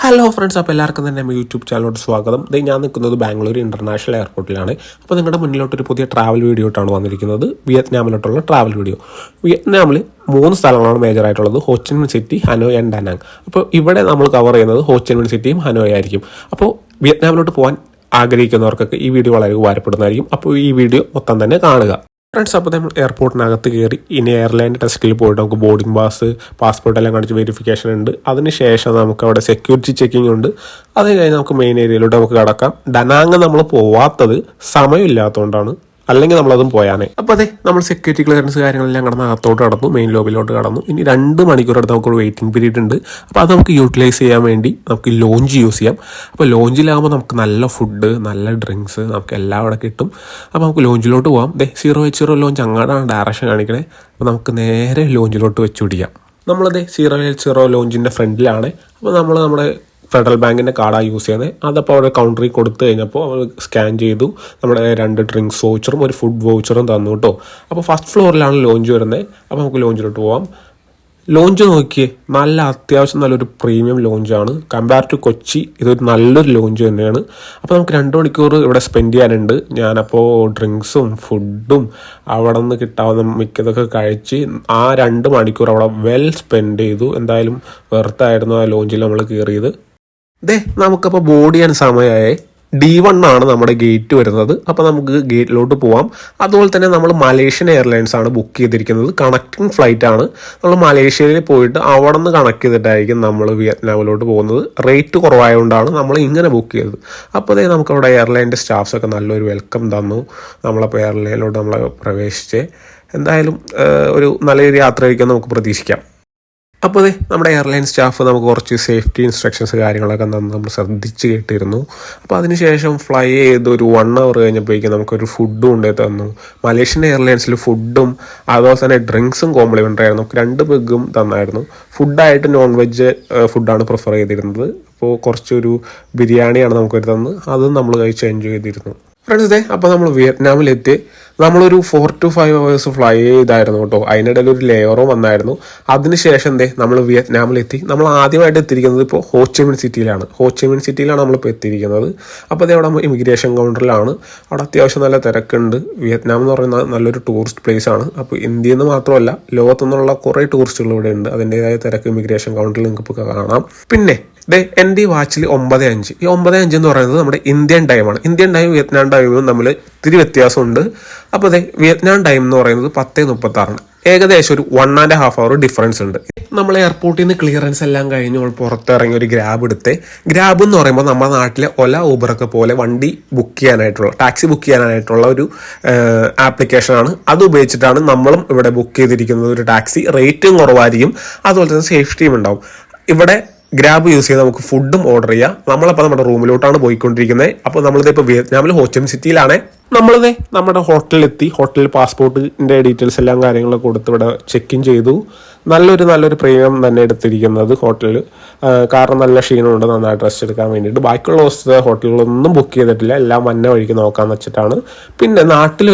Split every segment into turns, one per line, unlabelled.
Hello friends, അപ്പോൾ എല്ലാവർക്കും തന്നെ നമ്മുടെ യൂട്യൂബ് ചാനലിലോട്ട് സ്വാഗതം. ഞാൻ നിൽക്കുന്നത് ബാംഗ്ലൂർ ഇൻ്റർനാഷണൽ എയർപോർട്ടിലാണ്. അപ്പോൾ നിങ്ങളുടെ മുന്നിലോട്ടൊരു പുതിയ ട്രാവൽ വീഡിയോ ആയിട്ടാണ് വന്നിരിക്കുന്നത്. വിയറ്റ്നാമിലോട്ടുള്ള ട്രാവൽ വീഡിയോ. വിയറ്റ്നാമിൽ 3 സ്ഥലങ്ങളാണ് മേജറായിട്ടുള്ളത്: ഹോച്ചിമിൻ സിറ്റി, ഹനോയ് ആൻഡ് ഡാനാങ്. അപ്പോൾ ഇവിടെ നമ്മൾ കവർ ചെയ്യുന്നത് ഹോച്ചിമിൻ സിറ്റിയും ഹനോയ് ആയിരിക്കും. അപ്പോൾ വിയറ്റ്നാമിലോട്ട് പോകാൻ ആഗ്രഹിക്കുന്നവർക്കൊക്കെ ഈ വീഡിയോ വളരെ ഉപകാരപ്പെടുന്നതായിരിക്കും. അപ്പോൾ ഈ വീഡിയോ മൊത്തം തന്നെ കാണുക ഫ്രണ്ട്സ്. അപ്പോൾ നമ്മൾ എയർപോർട്ടിനകത്ത് കയറി ഇനി എയർലൈൻ ടെസ്റ്റിൽ പോയിട്ട് നമുക്ക് ബോർഡിംഗ് പാസ്പോർട്ട് എല്ലാം കാണിച്ച് വെരിഫിക്കേഷൻ ഉണ്ട്. അതിനുശേഷം നമുക്ക് അവിടെ സെക്യൂരിറ്റി ചെക്കിംഗ് ഉണ്ട്. അത് കഴിഞ്ഞ് നമുക്ക് മെയിൻ ഏരിയയിലോട്ട് നമുക്ക് കടക്കാം. ഡനാങ് നമ്മൾ പോവാത്തത് സമയമില്ലാത്തതുകൊണ്ടാണ്, അല്ലെങ്കിൽ നമ്മളതും പോയാനേ. അപ്പോൾ നമ്മൾ സെക്യൂരിറ്റി ക്ലിയറൻസ് കാര്യങ്ങളെല്ലാം കടന്ന് അകത്തോട്ട് കടന്നു, മെയിൻ ലോബിലോട്ട് കടന്നു. ഇനി 2 മണിക്കൂർ അടുത്ത് നമുക്കൊരു വെയിറ്റിംഗ് പീരീഡ് ഉണ്ട്. അപ്പോൾ അത് നമുക്ക് യൂട്ടിലൈസ് ചെയ്യാൻ വേണ്ടി നമുക്ക് ലോഞ്ച് യൂസ് ചെയ്യാം. അപ്പോൾ ലോഞ്ചിലാകുമ്പോൾ നമുക്ക് നല്ല ഫുഡ്, നല്ല ഡ്രിങ്ക്സ് നമുക്ക് എല്ലാം അവിടെ കിട്ടും. അപ്പോൾ നമുക്ക് ലോഞ്ചിലോട്ട് പോകാം. 080 ലോഞ്ച് അങ്ങോട്ടാണ് ഡയറക്ഷൻ കാണിക്കണേ. അപ്പോൾ നമുക്ക് നേരെ ലോഞ്ചിലോട്ട് വെച്ച് പിടിക്കാം. നമ്മളത് 080 ലോഞ്ചിൻ്റെ ഫ്രണ്ടിലാണ്. അപ്പോൾ നമ്മുടെ ഫെഡറൽ ബാങ്കിൻ്റെ കാർഡാണ് യൂസ് ചെയ്യുന്നത്. അതപ്പോൾ അവിടെ കൗണ്ടറിൽ കൊടുത്തു കഴിഞ്ഞപ്പോൾ അവർ സ്കാൻ ചെയ്തു. നമ്മുടെ 2 ഡ്രിങ്ക്സ് വൗച്ചറും ഒരു ഫുഡ് വൗച്ചറും തന്നു കേട്ടോ. അപ്പോൾ ഫസ്റ്റ് ഫ്ലോറിലാണ് ലോഞ്ച് വരുന്നത്. അപ്പോൾ നമുക്ക് ലോഞ്ചിലോട്ട് പോകാം. ലോഞ്ച് നോക്കിയേ, അത്യാവശ്യം നല്ലൊരു പ്രീമിയം ലോഞ്ചാണ്. കമ്പയർ ടു കൊച്ചി ഇതൊരു നല്ലൊരു ലോഞ്ച് തന്നെയാണ്. അപ്പോൾ നമുക്ക് 2 മണിക്കൂർ ഇവിടെ സ്പെൻഡ് ചെയ്യാനുണ്ട്. ഞാനപ്പോൾ ഡ്രിങ്ക്സും ഫുഡും അവിടെ നിന്ന് കിട്ടാവുന്ന മിക്കതൊക്കെ കഴിച്ച് ആ 2 മണിക്കൂർ അവിടെ വെൽ സ്പെൻഡ് ചെയ്തു. എന്തായാലും വെറുത്തായിരുന്നു ആ ലോഞ്ചിൽ നമ്മൾ കയറിയത്. നമുക്കപ്പോൾ ബോർഡ് ചെയ്യാൻ സമയമായി. D1 ആണ് നമ്മുടെ ഗേറ്റ് വരുന്നത്. അപ്പോൾ നമുക്ക് ഗേറ്റിലോട്ട് പോവാം. അതുപോലെ തന്നെ നമ്മൾ മലേഷ്യൻ എയർലൈൻസ് ആണ് ബുക്ക് ചെയ്തിരിക്കുന്നത്. കണക്റ്റിംഗ് ഫ്ലൈറ്റ് ആണ്. നമ്മൾ മലേഷ്യയിൽ പോയിട്ട് അവിടെ നിന്ന് കണക്ട് ചെയ്തിട്ടായിരിക്കും നമ്മൾ വിയറ്റ്നാമിലോട്ട് പോകുന്നത്. റേറ്റ് കുറവായതുകൊണ്ടാണ് നമ്മൾ ഇങ്ങനെ ബുക്ക് ചെയ്തത്. അപ്പോൾ നമുക്കവിടെ എയർലൈൻ്റെ സ്റ്റാഫ്സൊക്കെ നല്ലൊരു വെൽക്കം തന്നു. നമ്മളപ്പോൾ എയർലൈനിലോട്ട് നമ്മൾ പ്രവേശിച്ച് എന്തായാലും ഒരു നല്ലൊരു യാത്രയായിരിക്കും നമുക്ക് പ്രതീക്ഷിക്കാം. അപ്പോൾ നമ്മുടെ എയർലൈൻ സ്റ്റാഫ് നമുക്ക് കുറച്ച് സേഫ്റ്റി ഇൻസ്ട്രക്ഷൻസ് കാര്യങ്ങളൊക്കെ നമ്മൾ ശ്രദ്ധിച്ച് കേട്ടിരുന്നു. അപ്പോൾ അതിനുശേഷം ഫ്ലൈ ചെയ്ത് ഒരു 1 അവർ കഴിഞ്ഞപ്പോഴേക്കും നമുക്കൊരു ഫുഡും കൊണ്ടേ തന്നു. മലേഷ്യൻ എയർലൈൻസിൽ ഫുഡും അതുപോലെ തന്നെ ഡ്രിങ്ക്സും കോംപ്ലിമെൻ്ററി ആയിരുന്നു. 2 പെഗ്ഗും തന്നായിരുന്നു. ഫുഡായിട്ട് നോൺ വെജ് ഫുഡാണ് പ്രിഫർ ചെയ്തിരുന്നത്. അപ്പോൾ കുറച്ചൊരു ബിരിയാണിയാണ് നമുക്ക് തന്നത്. അതും നമ്മൾ കഴിച്ച് എൻജോയ് ചെയ്തിരുന്നു ഫ്രണ്ട്സ്. അപ്പോൾ നമ്മൾ വിയറ്റ്നാമിലെത്തി. നമ്മളൊരു 4 to 5 hours ഫ്ലൈ ചെയ്തായിരുന്നു കേട്ടോ. അതിനിടയിൽ ഒരു ലെയറും വന്നായിരുന്നു. അതിനുശേഷം നമ്മൾ വിയറ്റ്നാമിലെത്തി. നമ്മൾ ആദ്യമായിട്ട് എത്തിയിരിക്കുന്നത് ഇപ്പോൾ ഹോച്ചിമിൻ സിറ്റിയിലാണ് നമ്മളിപ്പോൾ എത്തിയിരിക്കുന്നത്. അപ്പോൾ അവിടെ ഇമിഗ്രേഷൻ കൗണ്ടറിലാണ്. അവിടെ അത്യാവശ്യം നല്ല തിരക്കുണ്ട്. വിയറ്റ്നാം എന്ന് പറയുന്നത് നല്ലൊരു ടൂറിസ്റ്റ് പ്ലേസ് ആണ്. അപ്പോൾ ഇന്ത്യയിൽ നിന്ന് മാത്രമല്ല, ലോകത്തു നിന്നുള്ള കുറേ ടൂറിസ്റ്റുകൾ ഇവിടെ ഉണ്ട്. അതിൻ്റെതായ തിരക്ക് ഇമിഗ്രേഷൻ കൗണ്ടറിൽ നിങ്ങൾക്ക് ഇപ്പോൾ കാണാം. പിന്നെ എൻ്റെ വാച്ചിൽ 9:05. ഈ 9:05 എന്ന് പറയുന്നത് നമ്മുടെ ഇന്ത്യൻ ടൈമാണ്. ഇന്ത്യൻ ടൈം വിയറ്റ്നാം ടൈമും തമ്മിൽ ഇത്തിരി വ്യത്യാസമുണ്ട്. അപ്പോൾ വിയറ്റ്നാം ടൈം എന്ന് പറയുന്നത് 10:36. ഏകദേശം ഒരു 1.5 hour ഡിഫറൻസ് ഉണ്ട്. നമ്മൾ എയർപോർട്ടിൽ നിന്ന് ക്ലിയറൻസ് എല്ലാം കഴിഞ്ഞ് പുറത്തിറങ്ങി ഒരു ഗ്രാബ് എടുത്ത്. ഗ്രാബ് എന്ന് പറയുമ്പോൾ നമ്മുടെ നാട്ടിലെ ഒല ഊബറൊക്കെ പോലെ വണ്ടി ടാക്സി ബുക്ക് ചെയ്യാനായിട്ടുള്ള ഒരു ആപ്ലിക്കേഷനാണ്. അത് ഉപയോഗിച്ചിട്ടാണ് നമ്മളും ഇവിടെ ബുക്ക് ചെയ്തിരിക്കുന്നത് ഒരു ടാക്സി. റേറ്റും കുറവായിരിക്കും, അതുപോലെ തന്നെ സേഫ്റ്റിയും ഉണ്ടാവും. ഇവിടെ ഗ്രാബ് യൂസ് ചെയ്ത് നമുക്ക് ഫുഡും ഓർഡർ ചെയ്യാം. നമ്മളപ്പോൾ നമ്മുടെ റൂമിലോട്ടാണ് പോയിക്കൊണ്ടിരിക്കുന്നത്. അപ്പോൾ നമ്മളിപ്പോൾ വിയറ്റ്നാമിൽ ഹോച്ചിമിൻ സിറ്റിയിലാണ്. നമ്മുടെ ഹോട്ടലിലെത്തി. ഹോട്ടലിൽ പാസ്പോർട്ടിൻ്റെ ഡീറ്റെയിൽസ് എല്ലാം കാര്യങ്ങളൊക്കെ കൊടുത്ത് ഇവിടെ ചെക്ക് ഇൻ ചെയ്തു. നല്ലൊരു പ്രീമിയം തന്നെ എടുത്തിരിക്കുന്നത് ഹോട്ടലിൽ. കാരണം നല്ല ക്ഷീണമുണ്ട്, നന്നായിട്ട് റെസ്റ്റ് എടുക്കാൻ വേണ്ടിയിട്ട്. ബാക്കിയുള്ള ദിവസത്തെ ഹോട്ടലുകളൊന്നും ബുക്ക് ചെയ്തിട്ടില്ല. എല്ലാം വന്ന വഴിക്ക് നോക്കാമെന്ന് വെച്ചിട്ടാണ്. പിന്നെ നാട്ടിൽ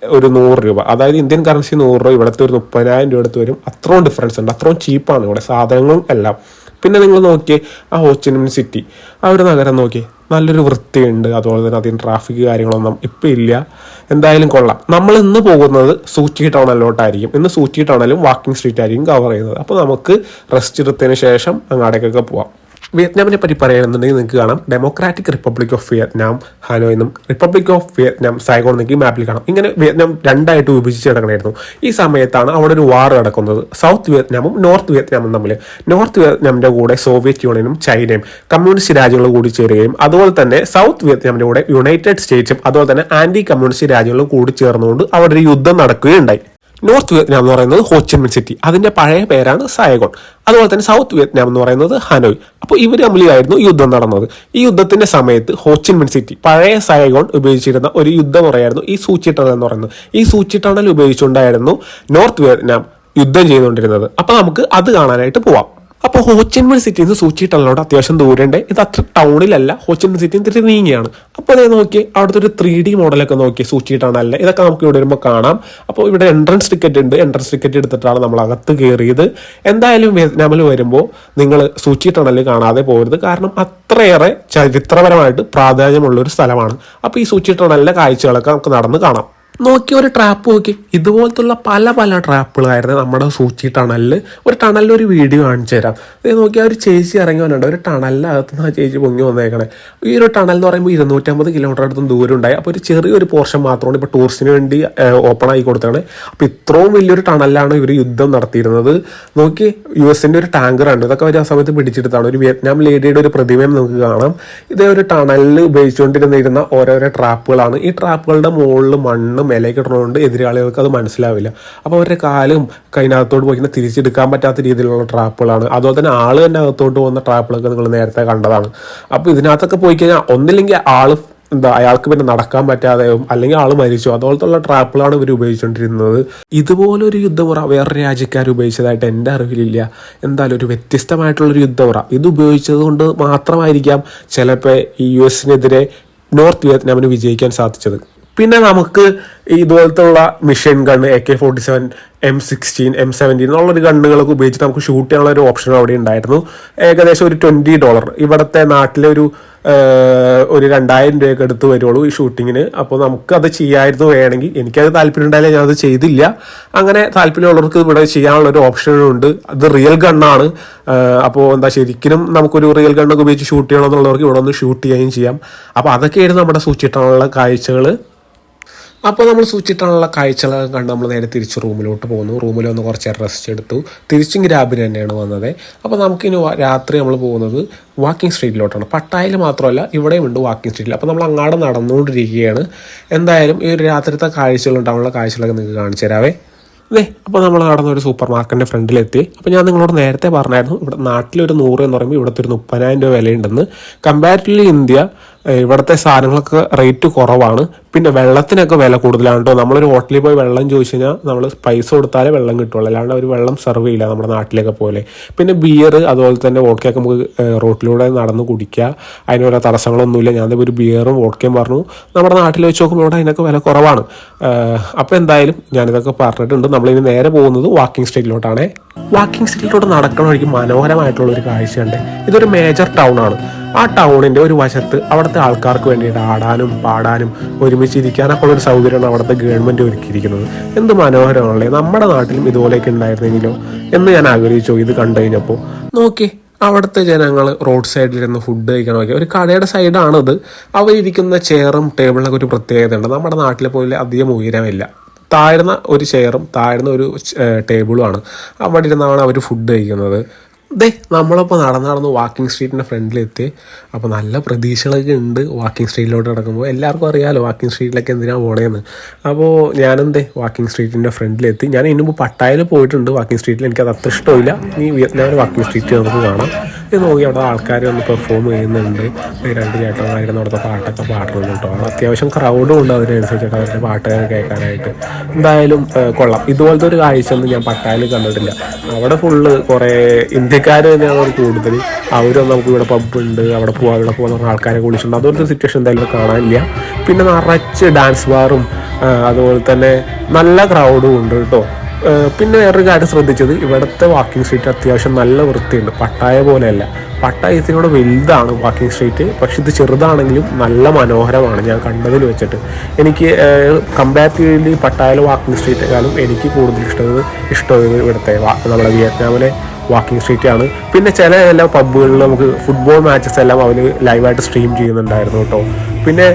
ഒരു 100 രൂപ, അതായത് ഇന്ത്യൻ കറൻസി 100 രൂപ, ഇവിടുത്തെ ഒരു 30,000 രൂപ അടുത്ത് വരും. അത്രയും ഡിഫറൻസ് ഉണ്ട്. അത്രയും ചീപ്പാണ് ഇവിടെ സാധനങ്ങളും എല്ലാം. പിന്നെ നിങ്ങൾ നോക്കിയേ ആ ഹോച്ചിമിൻ സിറ്റി, ആ ഒരു നഗരം നോക്കിയേ, നല്ലൊരു വൃത്തിയുണ്ട്. അതുപോലെ തന്നെ അതിന് ട്രാഫിക് കാര്യങ്ങളൊന്നും ഇപ്പം ഇല്ല. എന്തായാലും കൊള്ളാം. നമ്മൾ ഇന്ന് പോകുന്നത് സൂചി ടൗണിലോട്ടായിരിക്കും. ഇന്ന് സൂചി ടൗണിലും വാക്കിംഗ് സ്ട്രീറ്റ് ആയിരിക്കും കവർ ചെയ്യുന്നത്. അപ്പോൾ നമുക്ക് റെസ്റ്റ് എടുത്തതിന് ശേഷം അങ്ങോട്ടേക്കൊക്കെ പോവാം. വിയറ്റ്നാമിനെ പറ്റി പറയുകയാണെന്നുണ്ടെങ്കിൽ നിങ്ങൾക്ക് കാണാം democratic republic of Vietnam Hanoi എന്നും റിപ്പബ്ലിക് ഓഫ് വിയറ്റ്നാം സൈഗോൺ എന്നൊക്കെ മാപ്പിൽ കാണാം. ഇങ്ങനെ വിയറ്റ്നാം 2ആയിട്ട് വിഭജിച്ച് കിടക്കണമായിരുന്നു. ഈ സമയത്താണ് അവിടെ ഒരു വാർ നടക്കുന്നത്. സൗത്ത് വിയറ്റ്നാമും നോർത്ത് വിയറ്റ്നാമും തമ്മിൽ. നോർത്ത് വിയറ്റ്നാമിന്റെ കൂടെ സോവിയറ്റ് യൂണിയനും ചൈനയും കമ്മ്യൂണിസ്റ്റ് രാജ്യങ്ങളും കൂടി ചേരുകയും, അതുപോലെ തന്നെ സൗത്ത് വിയറ്റ്നാമിന്റെ കൂടെ യുണൈറ്റഡ് സ്റ്റേറ്റ്സും അതുപോലെ തന്നെ ആന്റി കമ്മ്യൂണിസ്റ്റ് രാജ്യങ്ങളും കൂടി ചേർന്നുകൊണ്ട് അവിടെ ഒരു യുദ്ധം നടക്കുകയുണ്ടായി. നോർത്ത് വിയറ്റ്നാം എന്ന് പറയുന്നത് ഹോച്ചിമിൻ സിറ്റി, അതിന്റെ പഴയ പേരാണ് സൈഗോൺ. അതുപോലെ തന്നെ സൗത്ത് വിയറ്റ്നാം എന്ന് പറയുന്നത് ഹനോയ്. അപ്പോൾ ഇവർ തമ്മിലായിരുന്നു യുദ്ധം നടന്നത്. ഈ യുദ്ധത്തിന്റെ സമയത്ത് ഹോച്ചിമിൻ സിറ്റി, പഴയ സൈഗോൺ ഉപയോഗിച്ചിരുന്ന ഒരു യുദ്ധമുറയായിരുന്നു ഈ സൂചി ടണൽ എന്ന് പറയുന്നത്. ഈ സൂചി ടണൽ ഉപയോഗിച്ചുകൊണ്ടായിരുന്നു നോർത്ത് വിയറ്റ്നാം യുദ്ധം ചെയ്തുകൊണ്ടിരുന്നത്. അപ്പോൾ നമുക്ക് അത് കാണാനായിട്ട് പോവാം. അപ്പോൾ ഹോച്ചിൻമിൻ സിറ്റിയിൽ നിന്ന് സൂചി ടണലിലോട്ട് അത്യാവശ്യം ദൂരമുണ്ട്. ഇത് അത്ര ടൗണിലല്ല, ഹോച്ചിൻമിൻ സിറ്റിയിൽ നിന്ന് തിരി നീങ്ങിയാണ്. അപ്പോൾ അതേ നോക്കി അവിടുത്തെ ഒരു 3D മോഡലൊക്കെ നോക്കി സൂചി ടണലിൽ ഇതൊക്കെ നമുക്ക് ഇവിടെ വരുമ്പോൾ കാണാം. അപ്പോൾ ഇവിടെ എൻട്രൻസ് ടിക്കറ്റ് ഉണ്ട്. എൻട്രൻസ് ടിക്കറ്റ് എടുത്തിട്ടാണ് നമ്മൾ അകത്ത് കയറിയത്. എന്തായാലും വിയറ്റ്നാമിൽ വരുമ്പോൾ നിങ്ങൾ സൂചി ടണലിൽ കാണാതെ പോകരുത്, കാരണം അത്രയേറെ ചരിത്രപരമായിട്ട് പ്രാധാന്യമുള്ളൊരു സ്ഥലമാണ്. അപ്പോൾ ഈ സൂചി ടണലിലെ കാഴ്ചകളൊക്കെ നമുക്ക് നടന്ന് കാണാം. നോക്കി ഒരു ട്രാപ്പ് നോക്കി, ഇതുപോലത്തുള്ള പല പല ട്രാപ്പുകളായിരുന്നു നമ്മുടെ സൂചി ടണലിൽ. ഒരു ടണലിൽ ഒരു വീഡിയോ കാണിച്ചു തരാം. ഇത് നോക്കിയാൽ ഒരു ചേച്ചി ഇറങ്ങി വന്നിട്ടുണ്ട്. ഒരു ടണലിനകത്ത് നിന്ന് ആ ചേച്ചി പൊങ്ങി വന്നേക്കണേ. ഈ ഒരു ടണൽ എന്ന് പറയുമ്പോൾ 250 കിലോമീറ്റർ അടുത്തും ദൂരം ഉണ്ടായി. അപ്പോൾ ഒരു ചെറിയൊരു പോർഷൻ മാത്രമാണ് ഇപ്പോൾ ടൂറിസ്റ്റിന് വേണ്ടി ഓപ്പൺ ആയി കൊടുത്താണ്. അപ്പോൾ ഇത്രയും വലിയൊരു ടണലിലാണ് ഇവർ യുദ്ധം നടത്തിയിരുന്നത്. നോക്കി, US-ന്റെ ഒരു ടാങ്കറാണ്. ഇതൊക്കെ ഒരു ആ സമയത്ത് പിടിച്ചെടുത്താണ്. ഒരു വിയറ്റ്നാം ലേഡിയുടെ ഒരു പ്രതിമയും നമുക്ക് കാണാം. ഇതേ ഒരു ടണലിൽ ഉപയോഗിച്ചുകൊണ്ടിരുന്ന ഓരോരോ ട്രാപ്പുകളാണ്. ഈ ട്രാപ്പുകളുടെ മുകളിൽ മണ്ണ് മേലേക്ക് ഇടുന്നതുകൊണ്ട് എതിരാളികൾക്ക് അത് മനസ്സിലാവില്ല. അപ്പോൾ അവരുടെ കാലും കൈനകത്തോട്ട് പോയി തിരിച്ചെടുക്കാൻ പറ്റാത്ത രീതിയിലുള്ള ട്രാപ്പുകളാണ്. അതുപോലെ തന്നെ ആള് തന്നെ അകത്തോട്ട് പോകുന്ന ട്രാപ്പുകളൊക്കെ നിങ്ങൾ നേരത്തെ കണ്ടതാണ്. അപ്പോൾ ഇതിനകത്തൊക്കെ പോയി കഴിഞ്ഞാൽ ഒന്നില്ലെങ്കിൽ അയാൾക്ക് പിന്നെ നടക്കാൻ പറ്റാതെയും, അല്ലെങ്കിൽ ആള് മരിച്ചു. അതുപോലത്തുള്ള ട്രാപ്പുകളാണ് ഇവർ ഉപയോഗിച്ചുകൊണ്ടിരുന്നത്. ഇതുപോലൊരു യുദ്ധമുറ വേറെ രാജ്യക്കാർ ഉപയോഗിച്ചതായിട്ട് എൻ്റെ അറിവിലില്ല. എന്തായാലും ഒരു വ്യത്യസ്തമായിട്ടുള്ളൊരു യുദ്ധമുറ ഇത് ഉപയോഗിച്ചത് കൊണ്ട് മാത്രമായിരിക്കാം ചിലപ്പോൾ ഈ US-നെതിരെ നോർത്ത് വിയറ്റ്നാമിന് വിജയിക്കാൻ സാധിച്ചത്. പിന്നെ നമുക്ക് ഇതുപോലത്തുള്ള mission gun AK-47, M16, M17 എന്നുള്ളൊരു ഗണ്ണുകളൊക്കെ ഉപയോഗിച്ചിട്ട് നമുക്ക് ഷൂട്ട് ചെയ്യാനുള്ള ഒരു ഓപ്ഷൻ അവിടെ ഉണ്ടായിരുന്നു. ഏകദേശം ഒരു $20 ഇവിടുത്തെ നാട്ടിലെ ഒരു 2000 രൂപയൊക്കെ എടുത്ത് വരുള്ളൂ ഈ ഷൂട്ടിങ്ങിന്. അപ്പോൾ നമുക്കത് ചെയ്യായിരുന്നു വേണമെങ്കിൽ. എനിക്കത് താല്പര്യം ഉണ്ടായില്ല, ഞാനത് ചെയ്തില്ല. അങ്ങനെ താല്പര്യമുള്ളവർക്ക് ഇവിടെ ചെയ്യാനുള്ളൊരു ഓപ്ഷനുണ്ട്. അത് റിയൽ ഗണ്ണാണ്. അപ്പോൾ ശരിക്കും നമുക്കൊരു റിയൽ ഗണ്ണൊക്കെ ഉപയോഗിച്ച് ഷൂട്ട് ചെയ്യണമെന്നുള്ളവർക്ക് ഇവിടെ ഒന്ന് ഷൂട്ട് ചെയ്യുകയും ചെയ്യാം. അപ്പോൾ അതൊക്കെയായിരുന്നു നമ്മുടെ സൂചിട്ടാനുള്ള കാഴ്ചകൾ. അപ്പോൾ നമ്മൾ സൂചിട്ടാനുള്ള കാഴ്ചകളൊക്കെ കണ്ട് നമ്മൾ നേരെ തിരിച്ച് റൂമിലോട്ട് പോകുന്നു. റൂമിൽ വന്ന് കുറച്ച് നേരം റെസ്റ്റ് എടുത്തു. തിരിച്ചും ഗ്രാബിന് തന്നെയാണ് വന്നത്. അപ്പോൾ നമുക്കിനി രാത്രി നമ്മൾ പോകുന്നത് വാക്കിംഗ് സ്ട്രീറ്റിലോട്ടാണ്. പട്ടായയിൽ മാത്രമല്ല ഇവിടെയും ഉണ്ട് വാക്കിംഗ് സ്ട്രീറ്റിൽ. അപ്പോൾ നമ്മൾ അങ്ങാട് നടന്നുകൊണ്ടിരിക്കുകയാണ്. എന്തായാലും ഈ ഒരു രാത്രിത്തെ കാഴ്ചകളുണ്ടാവുള്ള കാഴ്ചകളൊക്കെ നിങ്ങൾക്ക് കാണിച്ചു തരാവേ. അപ്പോൾ നമ്മൾ നടന്നൊരു സൂപ്പർ മാർക്കറ്റിൻ്റെ ഫ്രണ്ടിലെത്തി. അപ്പോൾ ഞാൻ നിങ്ങളോട് നേരത്തെ പറഞ്ഞായിരുന്നു ഇവിടെ നാട്ടിലൊരു 100 എന്ന് പറയുമ്പോൾ ഇവിടുത്തെ ഒരു 30,000 രൂപ വിലയുണ്ടെന്ന്. കമ്പാരിറ്റീവ്ലി ഇന്ത്യ ഇവിടുത്തെ സാധനങ്ങളൊക്കെ റേറ്റ് കുറവാണ്. പിന്നെ വെള്ളത്തിനൊക്കെ വില കൂടുതലാണ് കേട്ടോ. നമ്മളൊരു ഹോട്ടലിൽ പോയി വെള്ളം ചോദിച്ചു കഴിഞ്ഞാൽ നമ്മൾ പൈസ കൊടുത്താലേ വെള്ളം കിട്ടുള്ളൂ, അല്ലാണ്ട് അവർ വെള്ളം സെർവ് ചെയ്യില്ല നമ്മുടെ നാട്ടിലൊക്കെ പോലെ. പിന്നെ ബിയർ അതുപോലെ തന്നെ വോഡ്ക്കയൊക്കെ നമുക്ക് റോട്ടിലൂടെ നടന്ന് കുടിക്കുക, അതിനോരോ തടസ്സങ്ങളൊന്നുമില്ല. ഞാൻ ഒരു ബിയറും വോഡ്ക്കയും പറഞ്ഞു. നമ്മുടെ നാട്ടിൽ വെച്ച് നോക്കുമ്പോൾ ഇവിടെ അതിനൊക്കെ വില കുറവാണ്. അപ്പോൾ എന്തായാലും ഞാനിതൊക്കെ പറഞ്ഞിട്ടുണ്ട്. നമ്മളിനി നേരെ പോകുന്നത് വാക്കിംഗ് സ്ട്രീറ്റിലോട്ടാണ്. വാക്കിംഗ് സ്ട്രീറ്റിലോട്ട് നടക്കണ വഴിക്ക് മനോഹരമായിട്ടുള്ളൊരു കാഴ്ചയുണ്ട്. ഇതൊരു മേജർ ടൗൺ ആണ്. ആ ടൗണിൻ്റെ ഒരു വശത്ത് അവിടുത്തെ ആൾക്കാർക്ക് വേണ്ടിയിട്ട് ആടാനും പാടാനും ഒരുമിച്ചിരിക്കാനൊക്കെ ഉള്ളൊരു സൗകര്യമാണ് അവിടുത്തെ ഗവൺമെൻറ് ഒരുക്കിയിരിക്കുന്നത്. എന്ത് മനോഹരമാണല്ലേ. നമ്മുടെ നാട്ടിലും ഇതുപോലെയൊക്കെ ഉണ്ടായിരുന്നെങ്കിലോ എന്ന് ഞാൻ ആഗ്രഹിച്ചു ഇത് കണ്ടു കഴിഞ്ഞപ്പോൾ. നോക്കി, അവിടുത്തെ ജനങ്ങൾ റോഡ് സൈഡിലിരുന്ന് ഫുഡ് കഴിക്കാൻ നോക്കി. ഒരു കടയുടെ സൈഡാണിത്. അവരിയ്ക്കുന്ന ചെയറും ടേബിളിനൊക്കെ ഒരു പ്രത്യേകത ഉണ്ട്. നമ്മുടെ നാട്ടിലെ പോലെ അധികം ഉയരമില്ല. താഴ്ന്ന ഒരു ചെയറും താഴ്ന്ന ഒരു ടേബിളുമാണ്. അവിടെ ഇരുന്നാണ് അവർ ഫുഡ് കഴിക്കുന്നത്. നമ്മളപ്പോൾ നടന്ന് വാക്കിംഗ് സ്ട്രീറ്റിൻ്റെ ഫ്രണ്ടിലെത്തി. അപ്പോൾ നല്ല പ്രതീക്ഷകളൊക്കെ ഉണ്ട് വാക്കിംഗ് സ്ട്രീറ്റിലോട്ട് നടക്കുമ്പോൾ. എല്ലാവർക്കും അറിയാമല്ലോ വാക്കിംഗ് സ്ട്രീറ്റിലൊക്കെ എന്തിനാണ് പോണേന്ന്. അപ്പോൾ വാക്കിംഗ് സ്ട്രീറ്റിൻ്റെ ഫ്രണ്ടിലെത്തി. ഞാൻ ഇതിന് മുമ്പ് പട്ടായയിൽ പോയിട്ടുണ്ട് വാക്കിംഗ് സ്ട്രീറ്റിൽ. എനിക്കത് അത്ര ഇഷ്ടമില്ല. ഈ വിയറ്റ്നാമിൽ വാക്കിംഗ് സ്ട്രീറ്റ് നമുക്ക് കാണാം. ഇത് നോക്കി അവിടെ ആൾക്കാർ വന്ന് പെർഫോം ചെയ്യുന്നുണ്ട്. 2 ചേട്ടന്മാരുടെ അവിടുത്തെ പാട്ടൊക്കെ പാടുന്നുണ്ട് കേട്ടോ. അവിടെ അത്യാവശ്യം ക്രൗഡും ഉണ്ട് അതിനനുസരിച്ചിട്ട് അവരുടെ പാട്ടുകാരെ കേൾക്കാനായിട്ട്. എന്തായാലും കൊള്ളാം. ഇതുപോലത്തെ ഒരു കാഴ്ചയൊന്നും ഞാൻ പട്ടായയിൽ കണ്ടിട്ടില്ല. അവിടെ ഫുള്ള് കുറേ ഇന്ത്യക്കാർ തന്നെയാണ് അവർ കൂടുതൽ. അവരൊന്നും നമുക്ക് ഇവിടെ പബ്ബുണ്ട്, അവിടെ പോകാൻ ആൾക്കാരെ വിളിച്ചിട്ടുണ്ട്. അതുപോലത്തെ സിറ്റുവേഷൻ എന്തായാലും കാണാനില്ല. പിന്നെ നിറച്ച് ഡാൻസ് ബാറും അതുപോലെ തന്നെ നല്ല ക്രൗഡും ഉണ്ട് കേട്ടോ. പിന്നെ വേറൊരു കാര്യം ശ്രദ്ധിച്ചത്, ഇവിടുത്തെ വാക്കിംഗ് സ്ട്രീറ്റ് അത്യാവശ്യം നല്ല വൃത്തിയുണ്ട്. പട്ടായ പോലെയല്ല. പട്ടായത്തിനോട് വലുതാണ് വാക്കിംഗ് സ്ട്രീറ്റ്, പക്ഷെ ഇത് ചെറുതാണെങ്കിലും നല്ല മനോഹരമാണ് ഞാൻ കണ്ടതിൽ വെച്ചിട്ട്. എനിക്ക് കമ്പാരിറ്റീവ്ലി പട്ടായയിലെ വാക്കിംഗ് സ്ട്രീറ്റേക്കാളും എനിക്ക് കൂടുതൽ ഇഷ്ടമായത് ഇവിടുത്തെ നമ്മുടെ വിയറ്റ്നാമിലെ വാക്കിംഗ് സ്ട്രീറ്റ് ആണ്. പിന്നെ ചില എല്ലാ പബ്ബുകളിൽ നമുക്ക് ഫുട്ബോൾ മാച്ചസ് എല്ലാം അവർ ലൈവായിട്ട് സ്ട്രീം ചെയ്യുന്നുണ്ടായിരുന്നു കേട്ടോ. പിന്നെ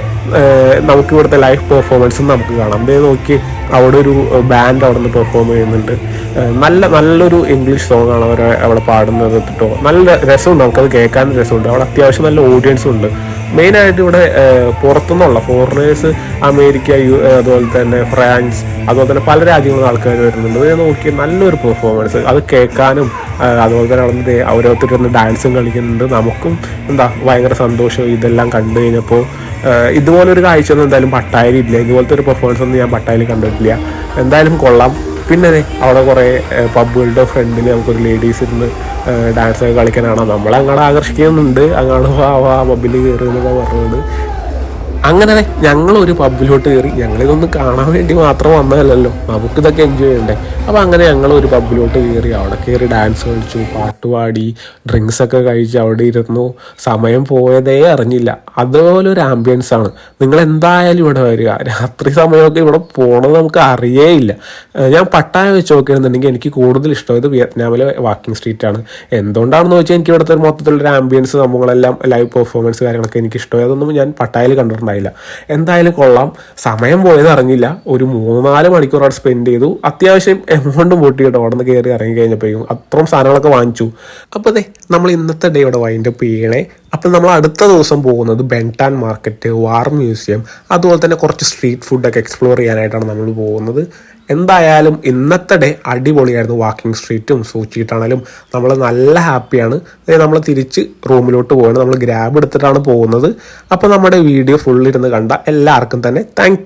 നമുക്ക് ഇവിടുത്തെ ലൈവ് പെർഫോമൻസും നമുക്ക് കാണാം. അതേ നോക്കി അവിടെ ഒരു ബാൻഡ് അവിടെ നിന്ന് പെർഫോം ചെയ്യുന്നുണ്ട്. നല്ലൊരു ഇംഗ്ലീഷ് സോങ് ആണ് അവർ അവിടെ പാടുന്നത് കേട്ടോ. നല്ല രസമുണ്ട്, നമുക്കത് കേൾക്കാൻ രസമുണ്ട്. അവിടെ അത്യാവശ്യം നല്ല ഓഡിയൻസും ഉണ്ട്. മെയിനായിട്ട് ഇവിടെ പുറത്തുനിന്നുള്ള ഫോറിനേഴ്സ്, അമേരിക്ക, അതുപോലെ തന്നെ ഫ്രാൻസ്, അതുപോലെ തന്നെ പല രാജ്യങ്ങളിൽ ആൾക്കാർ വരുന്നുണ്ട്. ഇത് നോക്കി നല്ലൊരു പെർഫോമൻസ്, അത് കേൾക്കാനും അതുപോലെ തന്നെ അവിടെ ഓരോരുത്തർ ഡാൻസും കളിക്കുന്നുണ്ട്. നമുക്കും ഭയങ്കര സന്തോഷം ഇതെല്ലാം കണ്ടു കഴിഞ്ഞപ്പോൾ. ഇതുപോലൊരു കാഴ്ചയൊന്നും എന്തായാലും പട്ടായയിലില്ല. ഇതുപോലത്തെ ഒരു പെർഫോമൻസ് ഒന്നും ഞാൻ പട്ടായയിൽ കണ്ടിട്ടില്ല. എന്തായാലും കൊള്ളാം. പിന്നെ അവിടെ കുറേ പബ്ബുകളുടെ ഫ്രണ്ടിൽ നമുക്കൊരു ലേഡീസ് ഇരുന്ന് ഡാൻസ് ഒക്കെ കളിക്കാനാണ് നമ്മളെ അങ്ങോട്ട് ആകർഷിക്കുന്നുണ്ട്. അങ്ങോട്ട് വാ പബ്ബിൽ കയറി എന്നൊക്കെ പറഞ്ഞുകൊണ്ട് അങ്ങനെ ഞങ്ങളൊരു പബ്ബിലോട്ട് കയറി. ഞങ്ങളിതൊന്ന് കാണാൻ വേണ്ടി മാത്രം വന്നതല്ലല്ലോ, നമുക്കിതൊക്കെ എൻജോയ് ചെയ്യണ്ടേ. അപ്പോൾ അങ്ങനെ ഞങ്ങളൊരു പബ്ബിലോട്ട് കയറി. അവിടെ കയറി ഡാൻസ് കളിച്ചു, പാട്ടുപാടി, ഡ്രിങ്ക്സൊക്കെ കഴിച്ച് അവിടെ ഇരുന്നു. സമയം പോയതേ അറിഞ്ഞില്ല. അതുപോലെ ഒരു ആംബിയൻസ് ആണ്. നിങ്ങൾ എന്തായാലും ഇവിടെ വരിക. രാത്രി സമയമൊക്കെ ഇവിടെ പോകണത് നമുക്ക് അറിയേയില്ല. ഞാൻ പട്ടായ വെച്ച് നോക്കുകയാണെന്നുണ്ടെങ്കിൽ എനിക്ക് കൂടുതൽ ഇഷ്ടമായത് വിയറ്റ്നാമിലെ വാക്കിംഗ് സ്ട്രീറ്റാണ്. എന്തുകൊണ്ടാണെന്ന് വെച്ചാൽ എനിക്ക് ഇവിടുത്തെ മൊത്തത്തിലുള്ള ആംബിയൻസ്, സംഭവങ്ങളെല്ലാം, ലൈവ് പെർഫോമൻസ് കാര്യങ്ങളൊക്കെ എനിക്ക് ഇഷ്ടമായി. അതൊന്നും ഞാൻ പട്ടായയിൽ കണ്ടിട്ടുണ്ടായില്ല. എന്തായാലും കൊള്ളാം. സമയം പോയത് അറിഞ്ഞില്ല. ഒരു 3-4 മണിക്കൂർ അവിടെ സ്പെൻഡ് ചെയ്തു. അത്യാവശ്യം എമൗണ്ട് കൂട്ടി കേട്ടോ. അവിടെ നിന്ന് കയറി ഇറങ്ങി കഴിഞ്ഞപ്പോഴേക്കും അത്രയും സാധനങ്ങളൊക്കെ വാങ്ങിച്ചു. അപ്പോൾ നമ്മൾ ഇന്നത്തെ ഡേ ഇവിടെ വൈൻഡപ്പ് ചെയ്യണേ. അപ്പം നമ്മൾ അടുത്ത ദിവസം പോകുന്നത് ബെൻടാൻ മാർക്കറ്റ്, വാർ മ്യൂസിയം, അതുപോലെ തന്നെ കുറച്ച് സ്ട്രീറ്റ് ഫുഡൊക്കെ എക്സ്പ്ലോർ ചെയ്യാനായിട്ടാണ് നമ്മൾ പോകുന്നത്. എന്തായാലും ഇന്നത്തെ ഡേ അടിപൊളിയായിരുന്നു. വാക്കിംഗ് സ്ട്രീറ്റും സൂചിയിട്ടാണെങ്കിലും നമ്മൾ നല്ല ഹാപ്പിയാണ്. നമ്മൾ തിരിച്ച് റൂമിലോട്ട് പോവുകയാണ്. നമ്മൾ ഗ്രാബ് എടുത്തിട്ടാണ് പോകുന്നത്. അപ്പോൾ നമ്മുടെ വീഡിയോ ഫുള്ളിരുന്ന് കണ്ട എല്ലാവർക്കും തന്നെ താങ്ക്